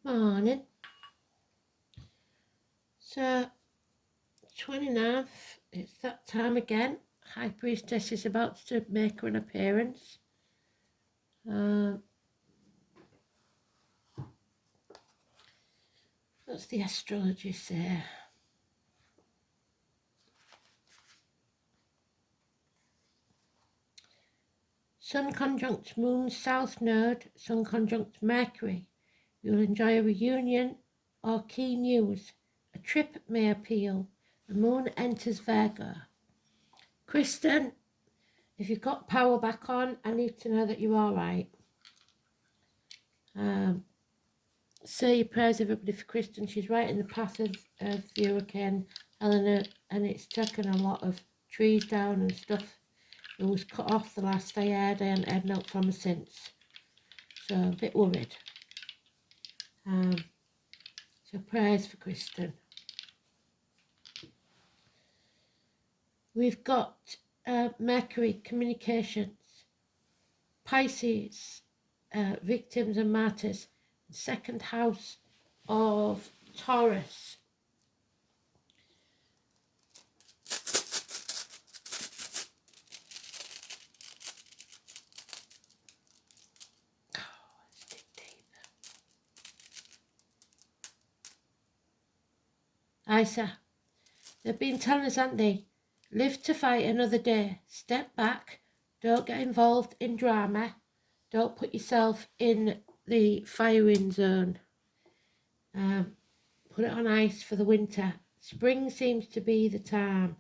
Morning. So, 29th, it's that time again. High Priestess is about to make an appearance. What's the astrology say? Sun conjunct Moon South Node, Sun conjunct Mercury. You'll enjoy a reunion or key news. A trip may appeal. The Moon enters Virgo. Kristen, if you've got power back on, I need to know that you're all right. Say your prayers, everybody, for Kristen. She's right in the path of the Hurricane Helena, and it's taken a lot of trees down and stuff. It was cut off the last I heard. I haven't heard note from her since, so I'm a bit worried. So prayers for Kristen. We've got Mercury, communications, Pisces, victims and martyrs, second house of Taurus. Isa, they've been telling us, haven't they? Live to fight another day. Step back. Don't get involved in drama. Don't put yourself in the firing zone. Put it on ice for the winter. Spring seems to be the time.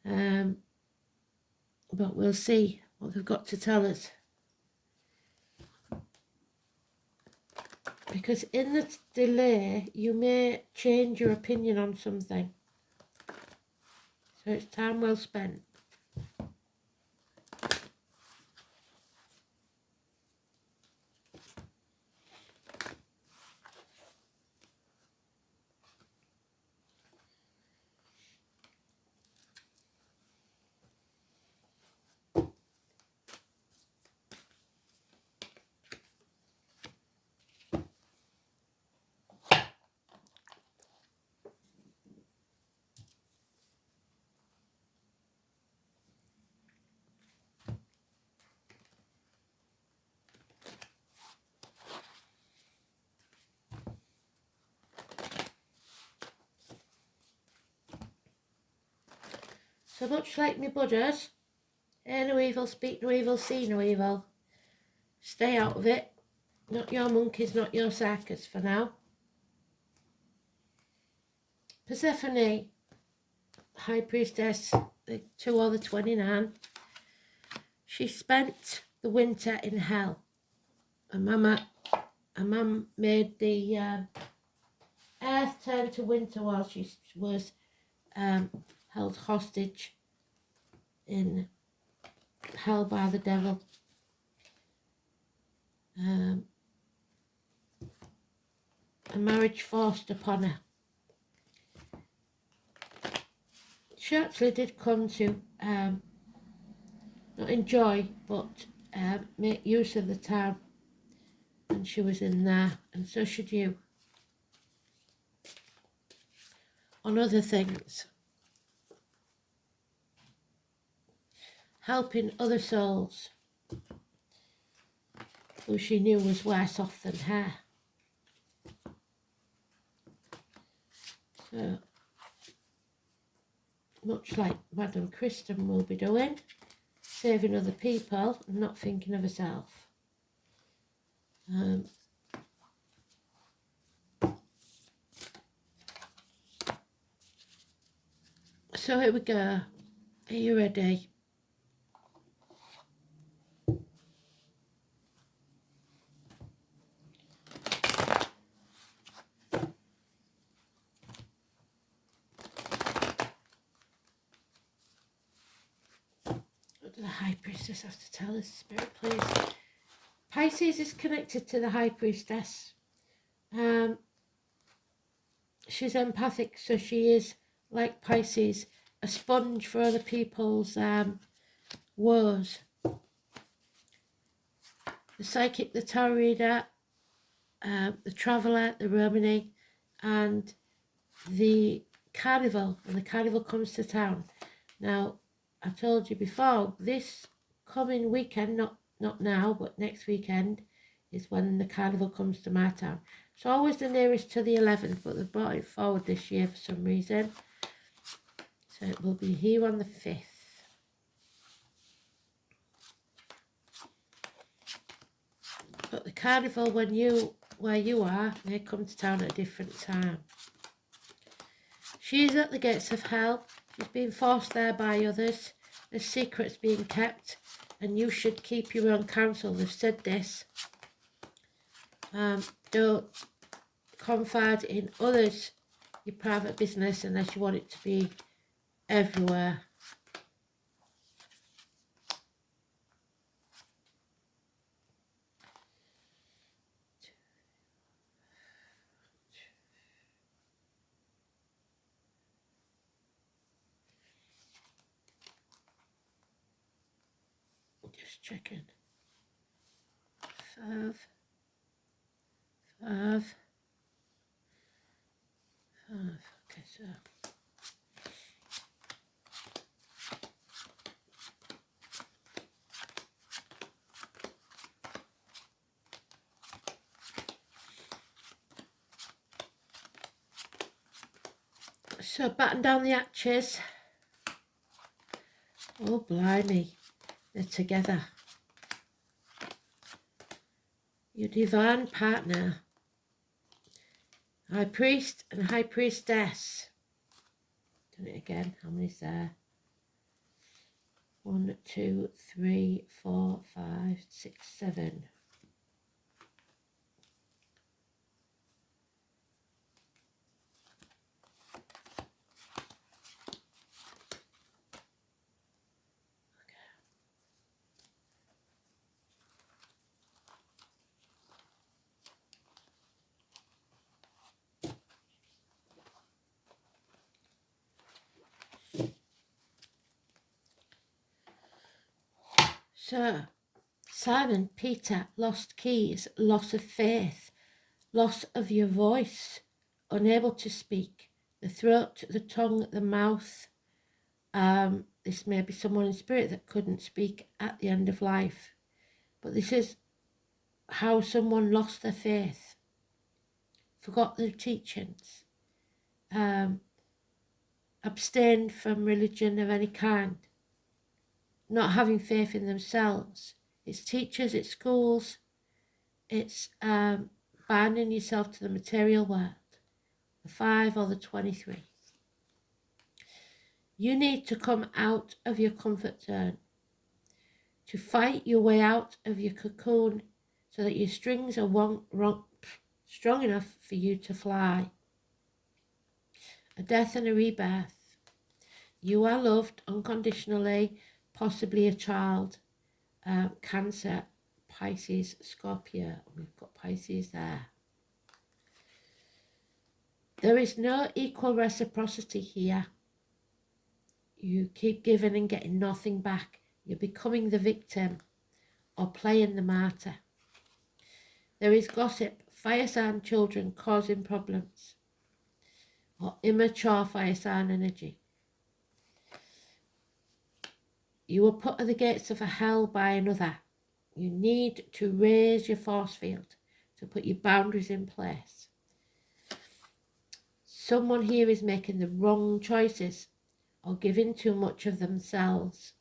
But we'll see what they've got to tell us. Because in the delay, you may change your opinion on something. So it's time well spent. So much like me budders, hear no evil, speak no evil, see no evil. Stay out of it. Not your monkeys, not your circus for now. Persephone, High Priestess, the 2 or the 29. She spent the winter in hell. Her mum made the earth turn to winter while she was held hostage in hell by the devil. A marriage forced upon her. She actually did come to not enjoy, but make use of the time, and she was in there, and so should you, on other things, helping other souls who she knew was worse off than her. So, much like Madam Kristen will be doing, saving other people and not thinking of herself. So here we go. Are you ready? What does the High Priestess have to tell us, Spirit, please? Pisces is connected to the High Priestess. She's empathic, so she is, like Pisces, a sponge for other people's woes. The psychic, the tarot reader, the Traveller, the Romany, and the Carnival, when the Carnival comes to town. Now, I told you before, this coming weekend, not now, but next weekend, is when the Carnival comes to my town. It's always the nearest to the 11th, but they've brought it forward this year for some reason. So it will be here on the 5th. But the Carnival, where you are, they come to town at a different time. She is at the gates of hell. She's being forced there by others. The secret's being kept, and you should keep your own counsel. They've said this. Don't confide in others your private business unless you want it to be everywhere. Just checking. 5, 5, 5. Okay, so batten down the hatches. Oh, blimey. They're together. Your divine partner. High priest and high priestess. Done it again. How many's there? 1, 2, 3, 4, 5, 6, 7. So, Simon, Peter, lost keys, loss of faith, loss of your voice, unable to speak, the throat, the tongue, the mouth. This may be someone in spirit that couldn't speak at the end of life. But this is how someone lost their faith, forgot their teachings, abstained from religion of any kind, not having faith in themselves. It's teachers, it's schools, it's binding yourself to the material world, the 5 or the 23. You need to come out of your comfort zone, to fight your way out of your cocoon so that your strings are strong enough for you to fly. A death and a rebirth. You are loved unconditionally, possibly a child. Cancer, Pisces, Scorpio. We've got Pisces there. There is no equal reciprocity here. You keep giving and getting nothing back. You're becoming the victim or playing the martyr. There is gossip, fire sign children causing problems, or immature fire sign energy. You were put at the gates of a hell by another. You need to raise your force field to put your boundaries in place. Someone here is making the wrong choices or giving too much of themselves.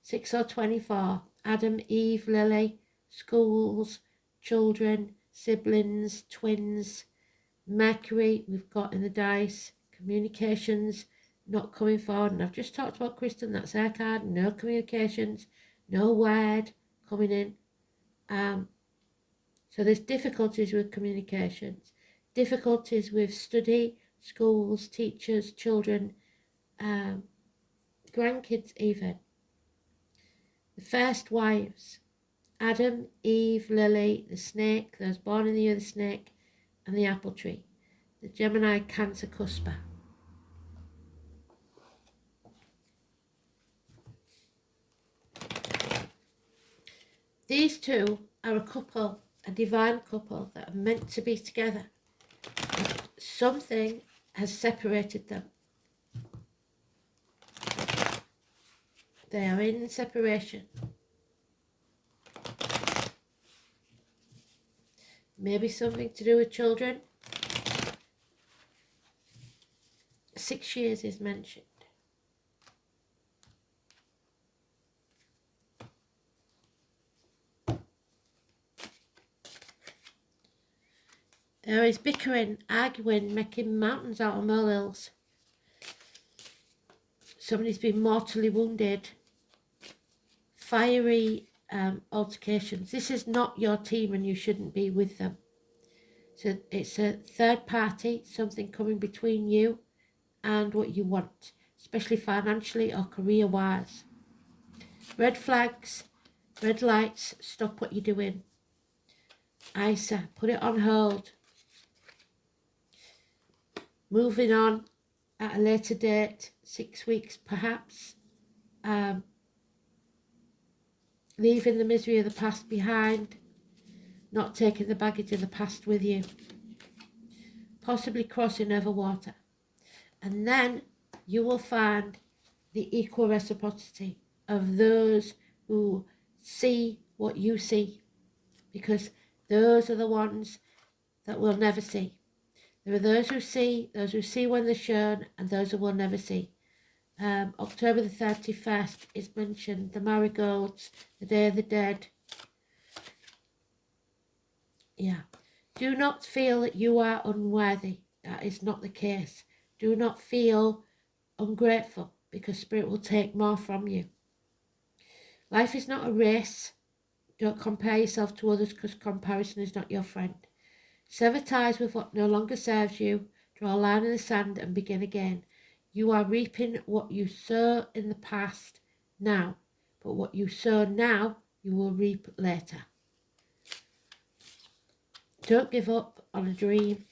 6 or 24, Adam, Eve, Lily, schools, children, siblings, twins, Mercury, we've got in the dice, communications, not coming forward. And I've just talked about Kristen, that's her card, no communications, no word coming in. So there's difficulties with communications, difficulties with study, schools, teachers, children, grandkids even. The first wives, Adam, Eve, Lily, the snake, those born in the year of the snake, and the apple tree, the Gemini Cancer cusper. These two are a couple a divine couple that are meant to be together. Something has separated them. They are in separation. Maybe something to do with children. 6 years is mentioned. There is bickering, arguing, making mountains out of molehills. Somebody's been mortally wounded. Fiery altercations. This is not your team and you shouldn't be with them. So it's a third party, something coming between you and what you want, especially financially or career-wise. Red flags, red lights, stop what you're doing. ISA, put it on hold. Moving on at a later date, 6 weeks perhaps. Leaving the misery of the past behind. Not taking the baggage of the past with you. Possibly crossing over water. And then you will find the equal reciprocity of those who see what you see. Because those are the ones that we'll never see. There are those who see when they're shown, and those who will never see. October the 31st is mentioned, the marigolds, the Day of the Dead. Yeah. Do not feel that you are unworthy. That is not the case. Do not feel ungrateful, because Spirit will take more from you. Life is not a race. Don't compare yourself to others, because comparison is not your friend. Sever ties with what no longer serves you. Draw a line in the sand and begin again. You are reaping what you sow in the past now, but what you sow now, you will reap later. Don't give up on a dream.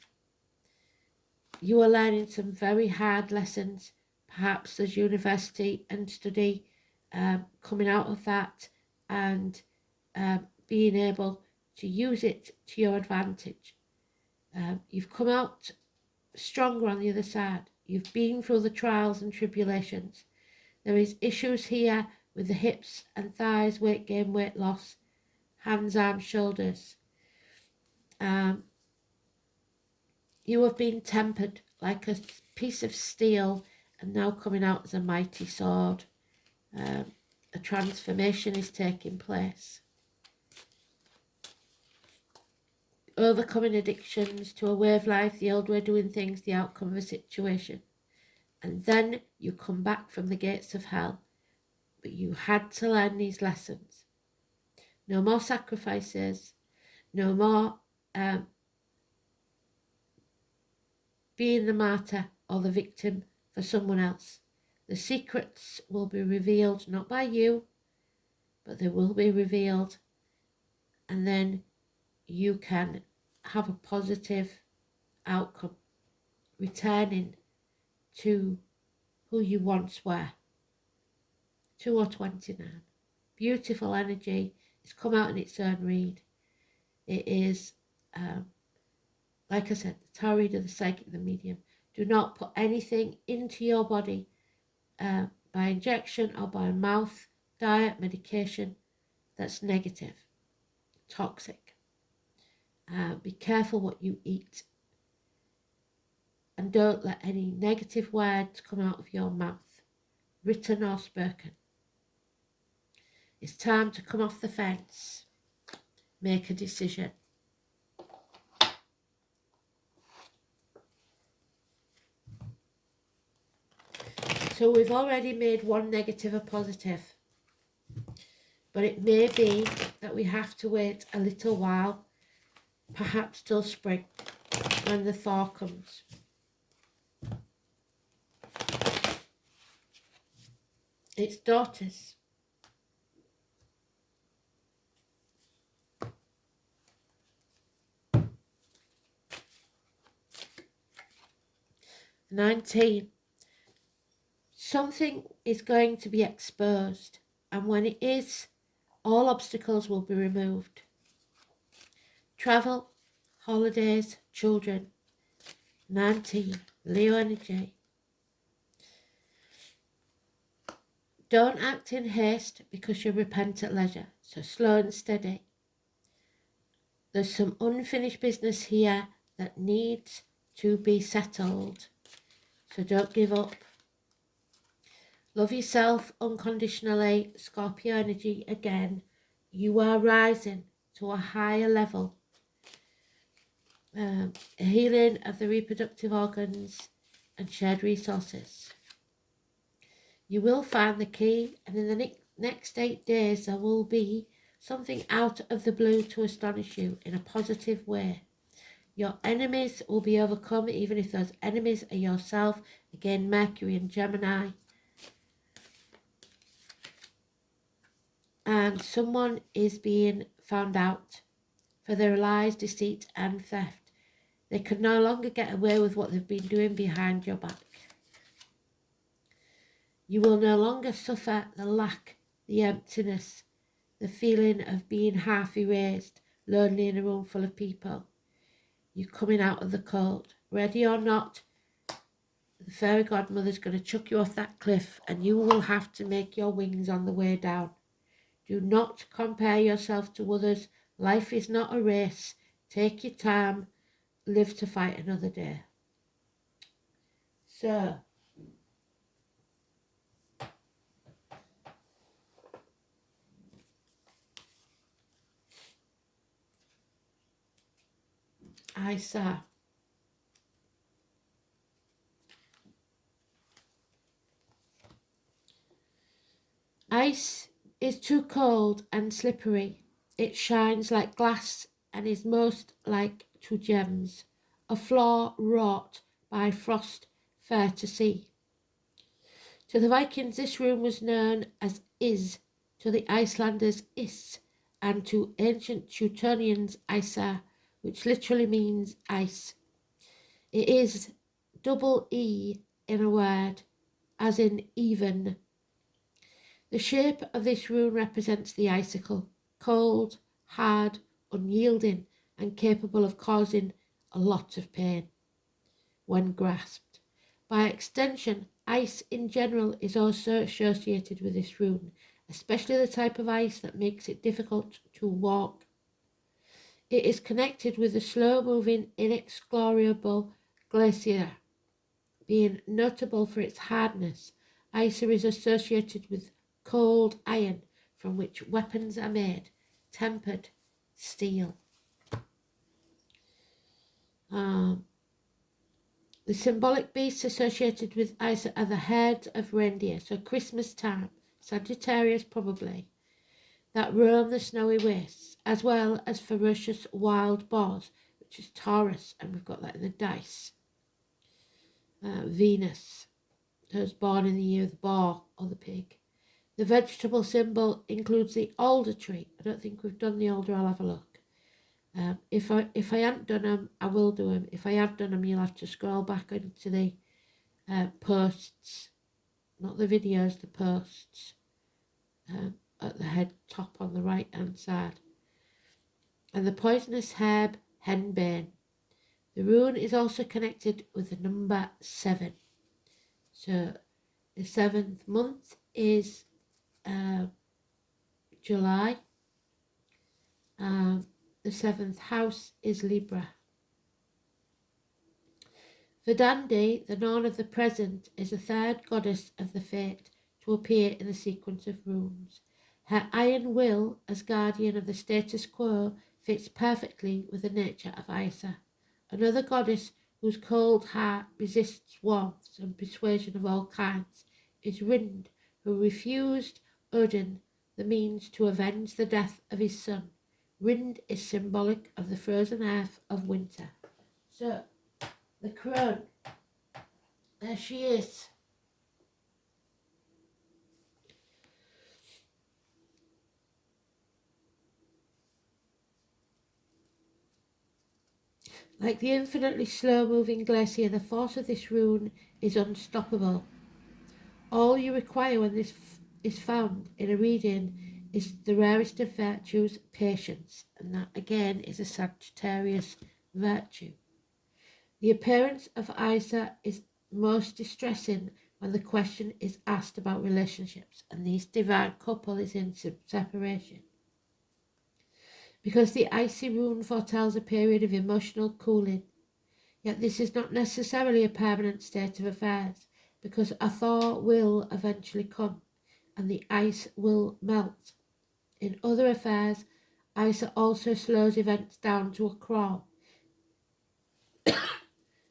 You are learning some very hard lessons. Perhaps there's university and study coming out of that, and being able to use it to your advantage. You've come out stronger on the other side. You've been through the trials and tribulations. There is issues here with the hips and thighs, weight gain, weight loss, hands, arms, shoulders. You have been tempered like a piece of steel and now coming out as a mighty sword. A transformation is taking place. Overcoming addictions to a way of life, the old way of doing things, the outcome of a situation. And then you come back from the gates of hell. But you had to learn these lessons. No more sacrifices. No more being the martyr or the victim for someone else. The secrets will be revealed not by you, but they will be revealed. And then you can have a positive outcome, returning to who you once were. 2 or 29. Beautiful energy. It's come out in its own read. It is, like I said, the tarot reader, the psychic, the medium. Do not put anything into your body by injection or by mouth, diet, medication that's negative, toxic. Be careful what you eat. And don't let any negative words come out of your mouth, written or spoken. It's time to come off the fence. Make a decision. So we've already made one negative a positive. But it may be that we have to wait a little while, perhaps till spring, when the thaw comes. It's daughters. "19. Something is going to be exposed, and when it is, all obstacles will be removed. Travel, holidays, children. 19, Leo energy. Don't act in haste because you'll repent at leisure, so slow and steady. There's some unfinished business here that needs to be settled, so don't give up. Love yourself unconditionally, Scorpio energy again. You are rising to a higher level. Healing of the reproductive organs and shared resources. You will find the key, and in the next 8 days there will be something out of the blue to astonish you in a positive way. Your enemies will be overcome, even if those enemies are yourself. Again, Mercury and Gemini. And someone is being found out for their lies, deceit and theft. They can no longer get away with what they've been doing behind your back. You will no longer suffer the lack, the emptiness, the feeling of being half erased, lonely in a room full of people. You're coming out of the cold. Ready or not, the fairy godmother's going to chuck you off that cliff and you will have to make your wings on the way down. Do not compare yourself to others. Life is not a race. Take your time. Live to fight another day. So, Isa. Ice is too cold and slippery. It shines like glass and is most like to gems, a flaw wrought by frost fair to see. To the Vikings this room was known as Is, to the Icelanders Is, and to ancient Teutonians Isa, which literally means ice. It is double E in a word, as in even. The shape of this rune represents the icicle, cold, hard, unyielding, and capable of causing a lot of pain when grasped. By extension, ice in general is also associated with this rune, especially the type of ice that makes it difficult to walk. It is connected with the slow-moving, inexplorable glacier. Being notable for its hardness, Isa is associated with cold iron from which weapons are made, tempered steel. The symbolic beasts associated with Isa are the heads of reindeer, so Christmas time, Sagittarius probably, that roam the snowy wastes, as well as ferocious wild boars, which is Taurus, and we've got that in the dice. Venus, those born in the year of the boar or the pig. The vegetable symbol includes the alder tree. I don't think we've done the alder. I'll have a look. If I haven't done them, I will do them. If I have done them, you'll have to scroll back into the posts, not the videos, the posts at the head top on the right hand side. And the poisonous herb henbane. The rune is also connected with the number 7. So the 7th month is July. The 7th house is Libra. Verdandi, the Norn of the present, is the third goddess of the fate to appear in the sequence of runes. Her iron will, as guardian of the status quo, fits perfectly with the nature of Isa, another goddess whose cold heart resists warmth and persuasion of all kinds, is Rind, who refused Odin the means to avenge the death of his son. Rind is symbolic of the frozen earth of winter. So, the crone, there she is. Like the infinitely slow-moving glacier, the force of this rune is unstoppable. All you require when this is found in a reading is the rarest of virtues, patience, and that again is a Sagittarius virtue. The appearance of Isa is most distressing when the question is asked about relationships and this divine couple is in separation. Because the icy rune foretells a period of emotional cooling, yet this is not necessarily a permanent state of affairs, because a thaw will eventually come and the ice will melt. In other affairs, Isa also slows events down to a crawl.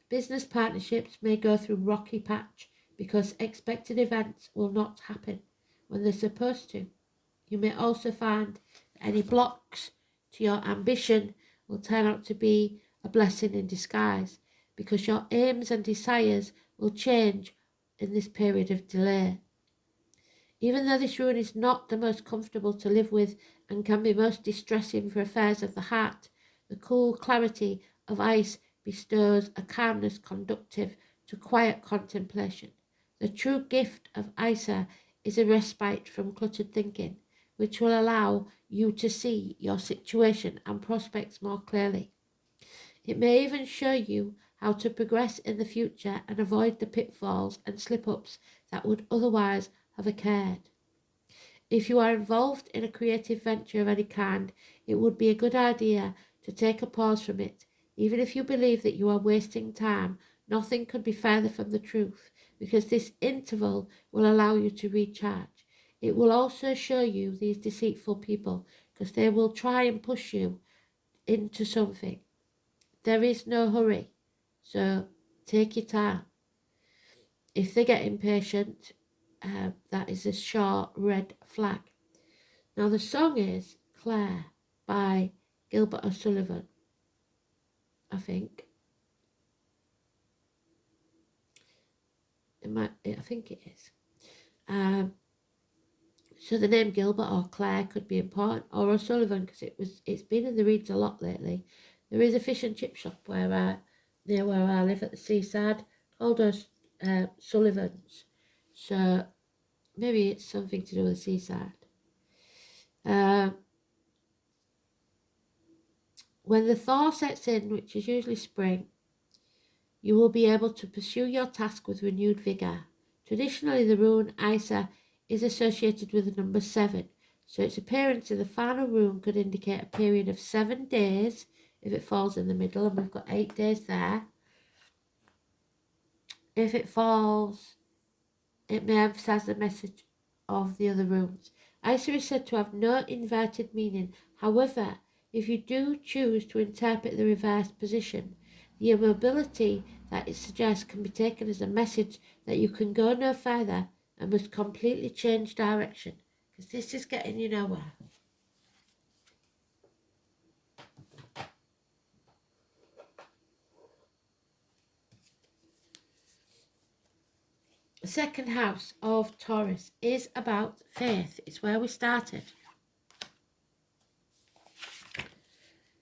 Business partnerships may go through rocky patch because expected events will not happen when they're supposed to. You may also find that any blocks to your ambition will turn out to be a blessing in disguise because your aims and desires will change in this period of delay. Even though this rune is not the most comfortable to live with and can be most distressing for affairs of the heart, the cool clarity of ice bestows a calmness conducive to quiet contemplation. The true gift of Isa is a respite from cluttered thinking, which will allow you to see your situation and prospects more clearly. It may even show you how to progress in the future and avoid the pitfalls and slip-ups that would otherwise have occurred. If you are involved in a creative venture of any kind, it would be a good idea to take a pause from it. Even if you believe that you are wasting time, nothing could be further from the truth, because this interval will allow you to recharge. It will also show you these deceitful people, because they will try and push you into something. There is no hurry, so take your time. If they get impatient, that is a short red flag. Now the song is Claire by Gilbert O'Sullivan, I think. I think it is. So the name Gilbert or Claire could be important, or O'Sullivan, because it's been in the reads a lot lately. There is a fish and chip shop near where I live at the seaside called Sullivan's. So maybe it's something to do with the seaside. When the thaw sets in, which is usually spring, you will be able to pursue your task with renewed vigour. Traditionally, the rune Isa is associated with the number 7, so its appearance in the final rune could indicate a period of 7 days if it falls in the middle, and we've got 8 days there. If it falls, it may emphasise the message of the other runes. Isa is said to have no inverted meaning. However, if you do choose to interpret the reversed position, the immobility that it suggests can be taken as a message that you can go no further and must completely change direction, because this is getting you nowhere. The second house of Taurus is about faith. It's where we started.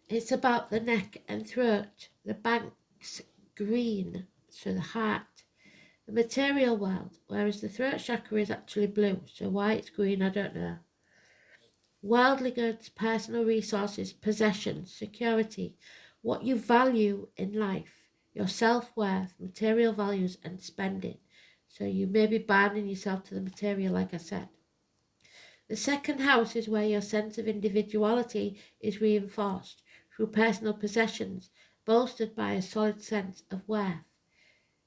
It's about the neck and throat, the banks green, so the heart, the material world, whereas the throat chakra is actually blue, so why it's green I don't know. Worldly goods, personal resources, possessions, security, what you value in life, your self-worth, material values and spending. So you may be binding yourself to the material, like I said. The second house is where your sense of individuality is reinforced through personal possessions, bolstered by a solid sense of worth.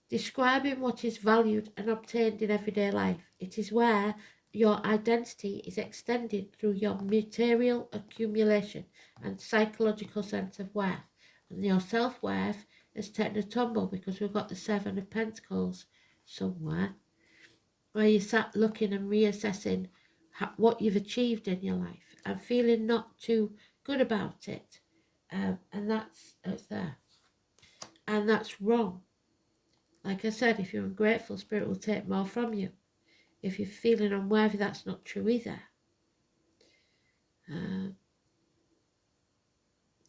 Describing what is valued and obtained in everyday life, it is where your identity is extended through your material accumulation and psychological sense of worth. And your self-worth has taken a tumble because we've got the 7 of Pentacles somewhere, where you sat looking and reassessing what you've achieved in your life and feeling not too good about it. And that's there. And that's wrong. Like I said, if you're ungrateful, Spirit will take more from you. If you're feeling unworthy, that's not true either.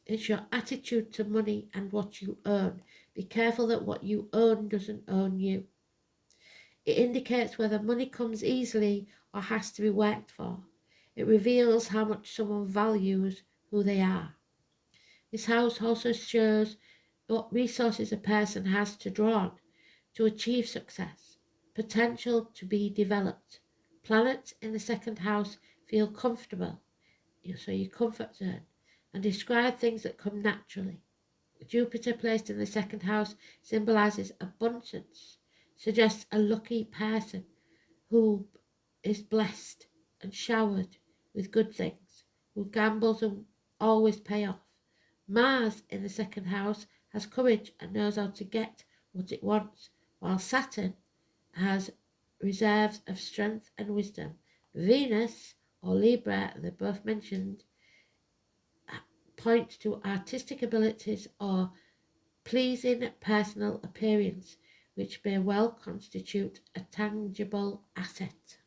It's your attitude to money and what you earn. Be careful that what you earn doesn't own you. It indicates whether money comes easily or has to be worked for. It reveals how much someone values who they are. This house also shows what resources a person has to draw on to achieve success, potential to be developed. Planets in the second house feel comfortable, so your comfort zone, and describe things that come naturally. Jupiter placed in the second house symbolizes abundance, suggests a lucky person who is blessed and showered with good things, who gambles and always pay off. Mars in the second house has courage and knows how to get what it wants, while Saturn has reserves of strength and wisdom. Venus or Libra, they're both mentioned, point to artistic abilities or pleasing personal appearance, which may well constitute a tangible asset.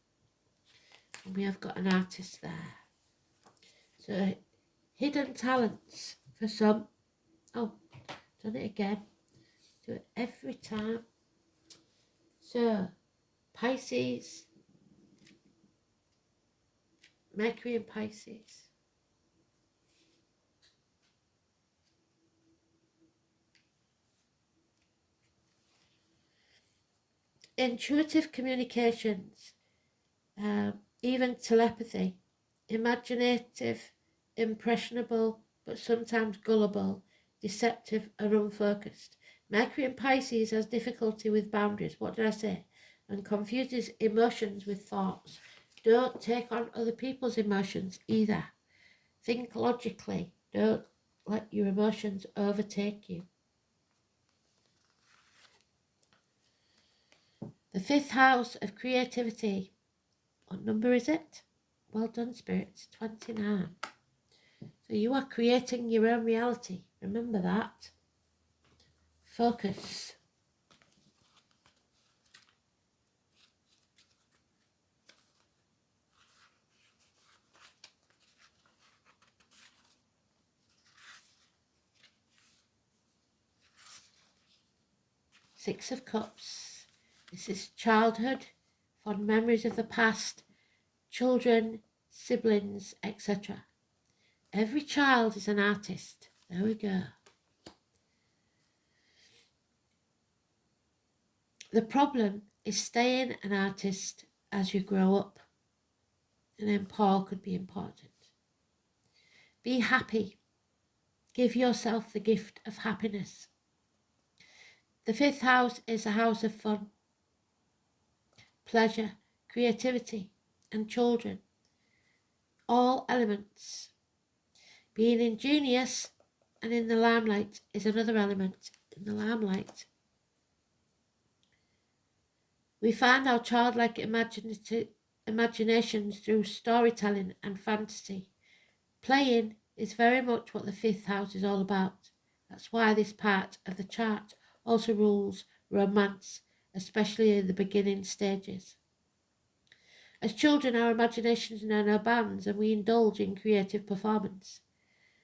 And we have got an artist there. So, hidden talents for some. Oh, done it again. Do it every time. So, Pisces, Mercury in Pisces. Intuitive communications, even telepathy, imaginative, impressionable, but sometimes gullible, deceptive and unfocused. Mercury in Pisces has difficulty with boundaries, what did I say? And confuses emotions with thoughts. Don't take on other people's emotions either. Think logically. Don't let your emotions overtake you. The fifth house of creativity. What number is it? Well done, spirits. 29. So you are creating your own reality. Remember that. Focus. Six of Cups. This is childhood, fond memories of the past, children, siblings, etc. Every child is an artist. There we go. The problem is staying an artist as you grow up. And then Paul could be important. Be happy. Give yourself the gift of happiness. The fifth house is a house of fun, pleasure, creativity, and children. All elements. Being ingenious and in the limelight is another element. In the limelight, we find our childlike imaginations through storytelling and fantasy. Playing is very much what the fifth house is all about. That's why this part of the chart also rules romance, especially in the beginning stages. As children, our imaginations know no bounds and we indulge in creative performance.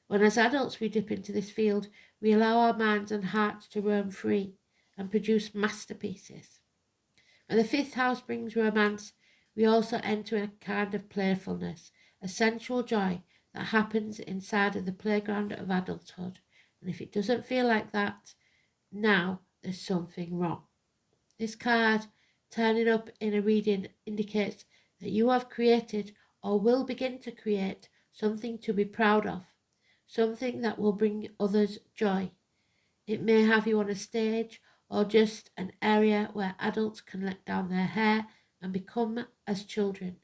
When as adults we dip into this field, we allow our minds and hearts to roam free and produce masterpieces. When the fifth house brings romance, we also enter a kind of playfulness, a sensual joy that happens inside of the playground of adulthood. And if it doesn't feel like that, now there's something wrong. This card, turning up in a reading, indicates that you have created or will begin to create something to be proud of, something that will bring others joy. It may have you on a stage or just an area where adults can let down their hair and become as children,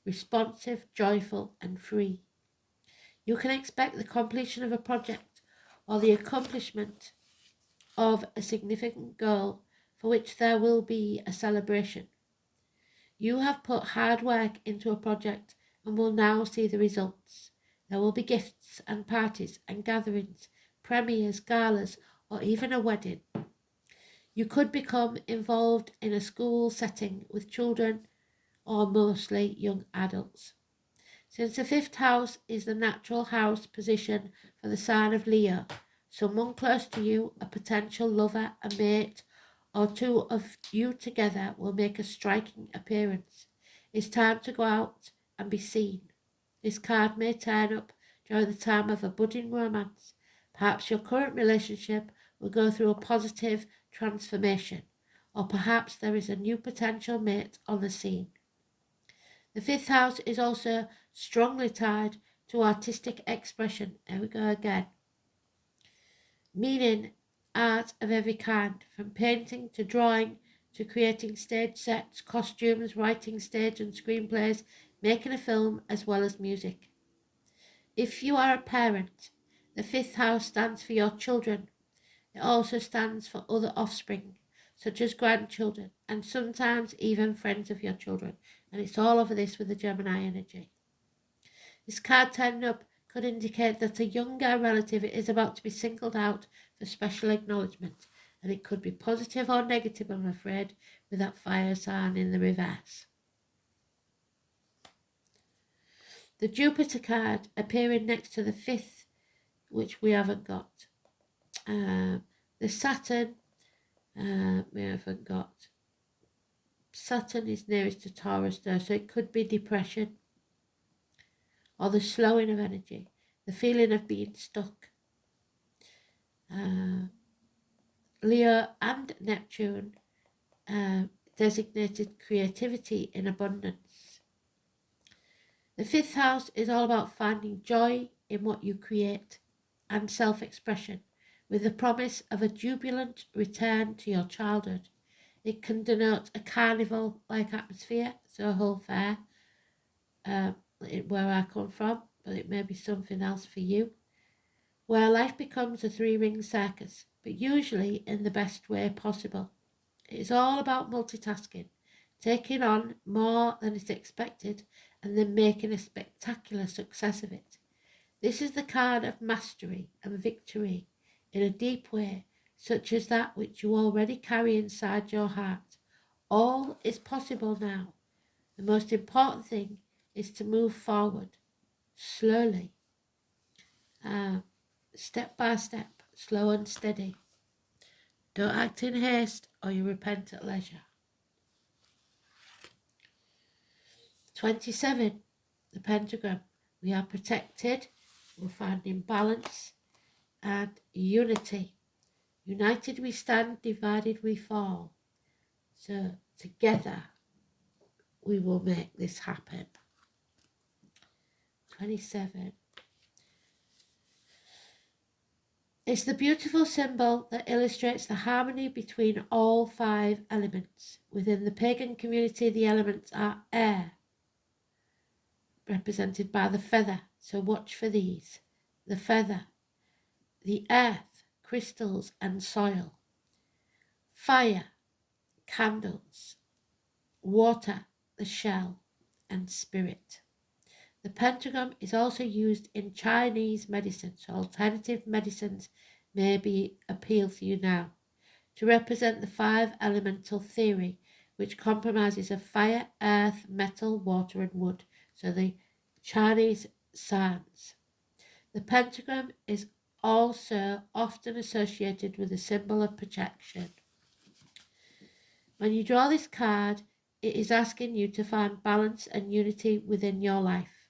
responsive, joyful and free. You can expect the completion of a project or the accomplishment of a significant goal for which there will be a celebration. You have put hard work into a project and will now see the results. There will be gifts and parties and gatherings, premieres, galas, or even a wedding. You could become involved in a school setting with children or mostly young adults. Since the fifth house is the natural house position for the sign of Leo, someone close to you, a potential lover, a mate, or two of you together will make a striking appearance. It's time to go out and be seen. This card may turn up during the time of a budding romance. Perhaps your current relationship will go through a positive transformation, or perhaps there is a new potential mate on the scene. The fifth house is also strongly tied to artistic expression. There we go again. Meaning art of every kind, from painting to drawing to creating stage sets, costumes, writing stage and screenplays, making a film, as well as music. If you are a parent, the fifth house stands for your children. It also stands for other offspring, such as grandchildren, and sometimes even friends of your children. And it's all over this with the Gemini energy. This card turning up could indicate that a younger relative is about to be singled out for special acknowledgement, and it could be positive or negative, I'm afraid, with that fire sign in the reverse. The Jupiter card appearing next to the fifth, which we haven't got. The Saturn, we haven't got. Saturn is nearest to Taurus though, so it could be depression or the slowing of energy, the feeling of being stuck. Leo and Neptune designated creativity in abundance. The fifth house is all about finding joy in what you create and self-expression, with the promise of a jubilant return to your childhood. It can denote a carnival-like atmosphere, so a whole fair, where I come from, but it may be something else for you, where life becomes a three-ring circus, but usually in the best way possible. It is all about multitasking, taking on more than is expected and then making a spectacular success of it. This is the card of mastery and victory in a deep way, such as that which you already carry inside your heart. All is possible now. The most important thing is to move forward, slowly, step by step, slow and steady. Don't act in haste or you repent at leisure. 27, the pentagram. We are protected, we're finding balance and unity. United we stand, divided we fall. So together we will make this happen. 27. It's the beautiful symbol that illustrates the harmony between all five elements. Within the pagan community, the elements are air, represented by the feather, so watch for these. The feather, the earth, crystals and soil, fire, candles, water, the shell, and spirit. The pentagram is also used in Chinese medicine, so alternative medicines may be appeal to you now, to represent the five elemental theory, which comprises of fire, earth, metal, water and wood, so the Chinese signs. The pentagram is also often associated with a symbol of protection. When you draw this card, it is asking you to find balance and unity within your life.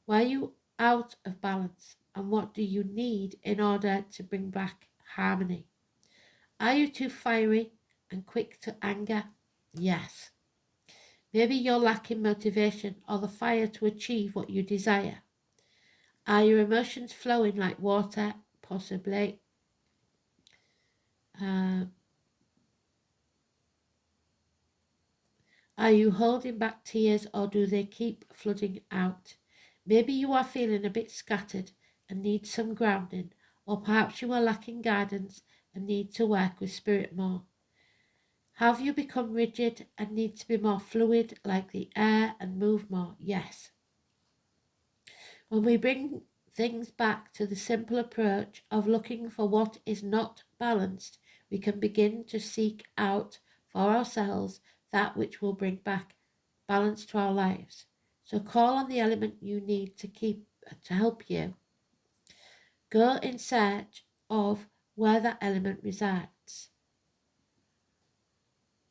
Why are you out of balance, and what do you need in order to bring back harmony? Are you too fiery and quick to anger? Yes. Maybe you're lacking motivation or the fire to achieve what you desire. Are your emotions flowing like water? Possibly. Are you holding back tears or do they keep flooding out? Maybe you are feeling a bit scattered and need some grounding, or perhaps you are lacking guidance and need to work with spirit more. Have you become rigid and need to be more fluid like the air and move more? Yes. When we bring things back to the simple approach of looking for what is not balanced, we can begin to seek out for ourselves that which will bring back balance to our lives. So call on the element you need to help you. Go in search of where that element resides.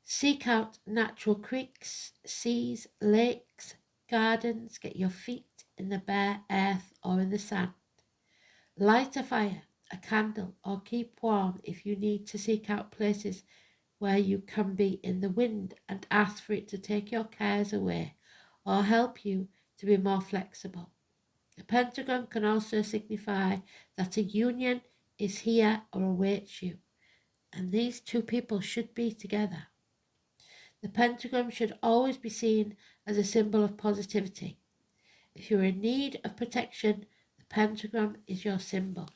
Seek out natural creeks, seas, lakes, gardens. Get your feet in the bare earth or in the sand. Light a fire, a candle, or keep warm if you need to seek out places where you can be in the wind and ask for it to take your cares away or help you to be more flexible. The pentagram can also signify that a union is here or awaits you, and these two people should be together. The pentagram should always be seen as a symbol of positivity. If you're in need of protection, the pentagram is your symbol.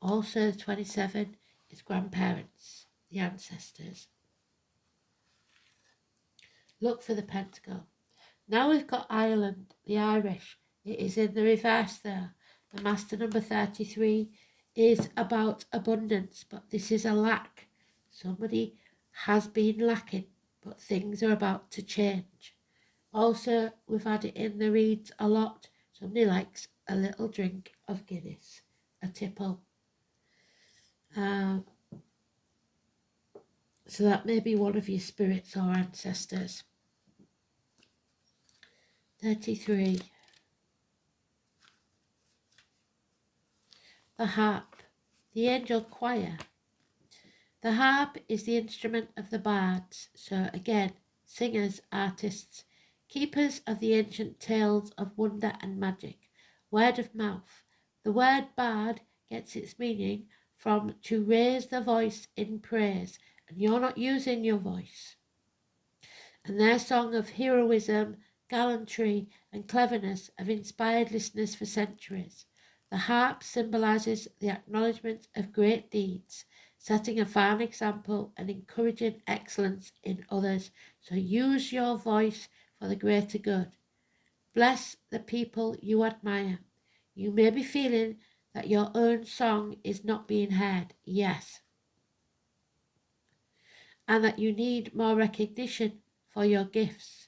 Also, 27 is grandparents, the ancestors. Look for the pentacle. Now we've got Ireland, the Irish. It is in the reverse there. The master number 33 is about abundance, but this is a lack. Somebody has been lacking, but things are about to change. Also, we've had it in the reads a lot. Somebody likes a little drink of Guinness, a tipple. So that may be one of your spirits or ancestors. 33. The harp, the angel choir. The harp is the instrument of the bards, so again, singers, artists, keepers of the ancient tales of wonder and magic, word of mouth. The word bard gets its meaning from to raise the voice in praise, and you're not using your voice. And their song of heroism, gallantry, and cleverness have inspired listeners for centuries. The harp symbolises the acknowledgement of great deeds, setting a fine example and encouraging excellence in others. So use your voice for the greater good. Bless the people you admire. You may be feeling that your own song is not being heard, yes, and that you need more recognition for your gifts.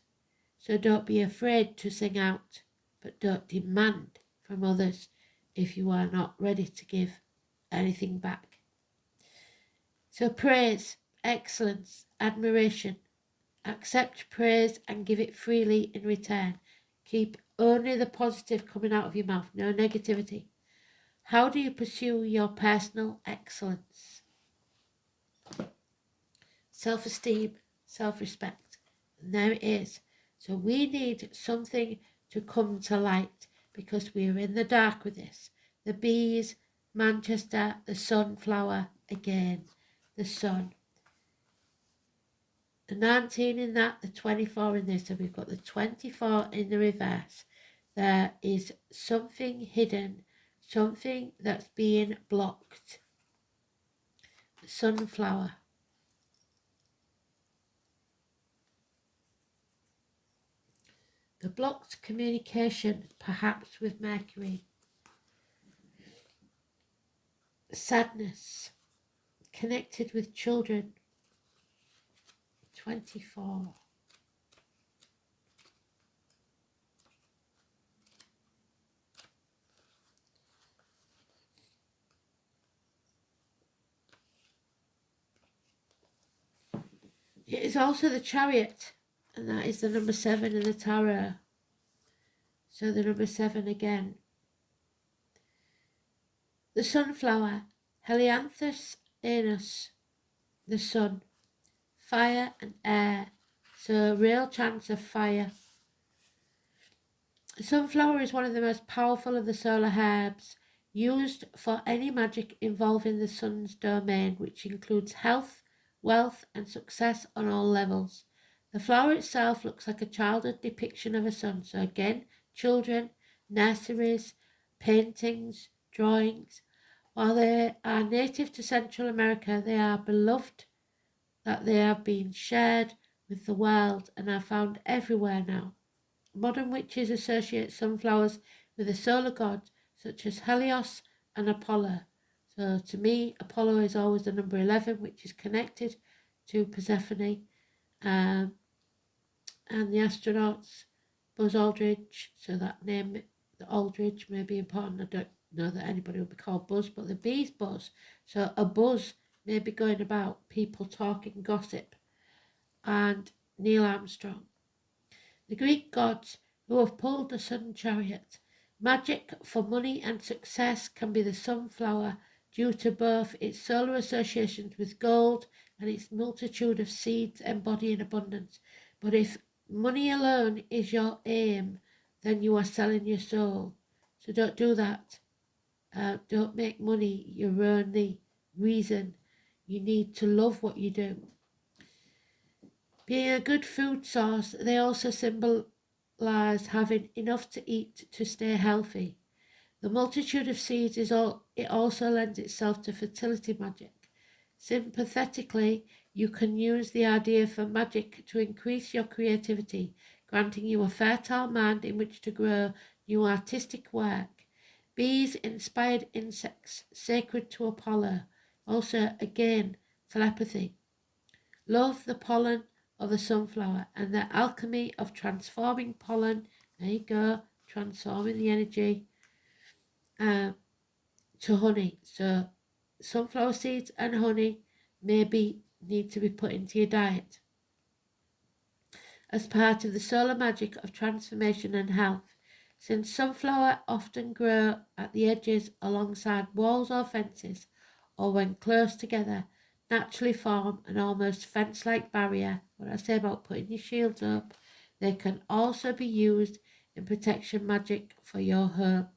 So don't be afraid to sing out, but don't demand from others if you are not ready to give anything back. So praise, excellence, admiration. Accept praise and give it freely in return. Keep only the positive coming out of your mouth, no negativity. How do you pursue your personal excellence? Self-esteem, self-respect. And there it is. So we need something to come to light because we are in the dark with this. The bees, Manchester, the sunflower again, the sun. The 19 in that, the 24 in this. So we've got the 24 in the reverse. There is something hidden, something that's being blocked. The sunflower. The blocked communication, perhaps with Mercury. Sadness, connected with children. 24. It is also the Chariot, and that is the number 7 in the tarot. So the number 7 again. The sunflower, Helianthus anus, the sun. Fire and air, so real chance of fire. The sunflower is one of the most powerful of the solar herbs, used for any magic involving the sun's domain, which includes health, wealth, and success on all levels. The flower itself looks like a childhood depiction of a sun. So again, children, nurseries, paintings, drawings. While they are native to Central America, they are beloved that they have been shared with the world and are found everywhere now. Modern witches associate sunflowers with the solar gods such as Helios and Apollo. So to me, Apollo is always the number 11, which is connected to Persephone. And the astronauts, Buzz Aldridge, so that name, the Aldridge, may be important. I don't know that anybody would be called Buzz, but the bee's buzz. So a buzz may be going about, people talking gossip. And Neil Armstrong. The Greek gods who have pulled the sun chariot. Magic for money and success can be the sunflower due to both its solar associations with gold and its multitude of seeds embodying abundance. But if money alone is your aim, then you are selling your soul. So don't do that. Don't make money your only reason. You need to love what you do. Being a good food source, they also symbolize having enough to eat to stay healthy. The multitude of seeds it also lends itself to fertility magic. Sympathetically, you can use the idea for magic to increase your creativity, granting you a fertile mind in which to grow new artistic work. Bees inspired insects sacred to Apollo. Also, again, telepathy. Love the pollen of the sunflower and the alchemy of transforming pollen. There you go, transforming the energy to honey. So sunflower seeds and honey maybe need to be put into your diet as part of the solar magic of transformation and health. Since sunflower often grow at the edges alongside walls or fences, or when close together, naturally form an almost fence-like barrier. What I say about putting your shields up, they can also be used in protection magic for your home.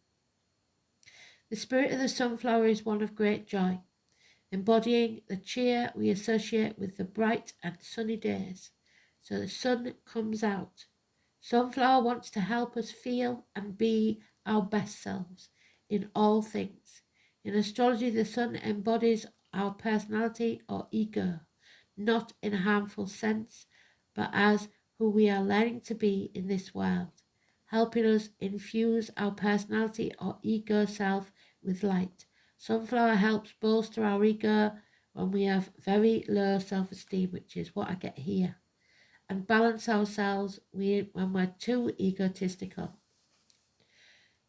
The spirit of the sunflower is one of great joy, embodying the cheer we associate with the bright and sunny days. So the sun comes out. Sunflower wants to help us feel and be our best selves in all things. In astrology, the sun embodies our personality or ego, not in a harmful sense, but as who we are learning to be in this world, helping us infuse our personality or ego self with light. Sunflower helps bolster our ego when we have very low self-esteem, which is what I get here, and balance ourselves when we're too egotistical.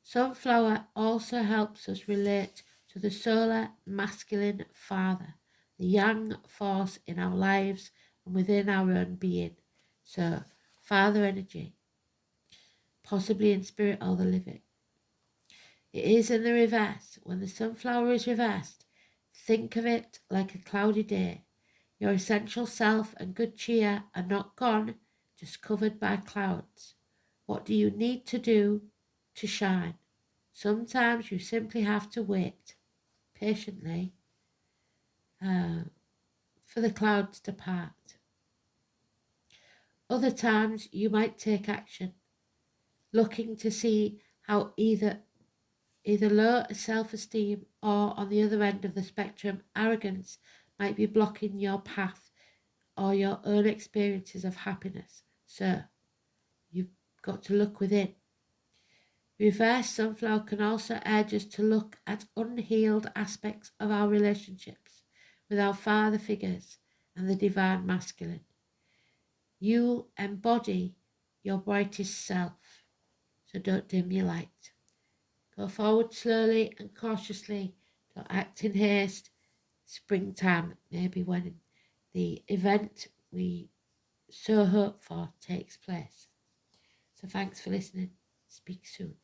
Sunflower also helps us relate to the solar masculine father, the yang force in our lives and within our own being. So, father energy, possibly in spirit or the living. It is in the reverse. When the sunflower is reversed, think of it like a cloudy day. Your essential self and good cheer are not gone, just covered by clouds. What do you need to do to shine? Sometimes you simply have to wait patiently for the clouds to part. Other times you might take action, looking to see how either low self-esteem or, on the other end of the spectrum, arrogance might be blocking your path or your own experiences of happiness. So you've got to look within. Reverse sunflower can also urge us to look at unhealed aspects of our relationships with our father figures and the divine masculine. You embody your brightest self, so don't dim your light. Go forward slowly and cautiously. Don't act in haste. Springtime, maybe when the event we so hope for takes place. So thanks for listening. Speak soon.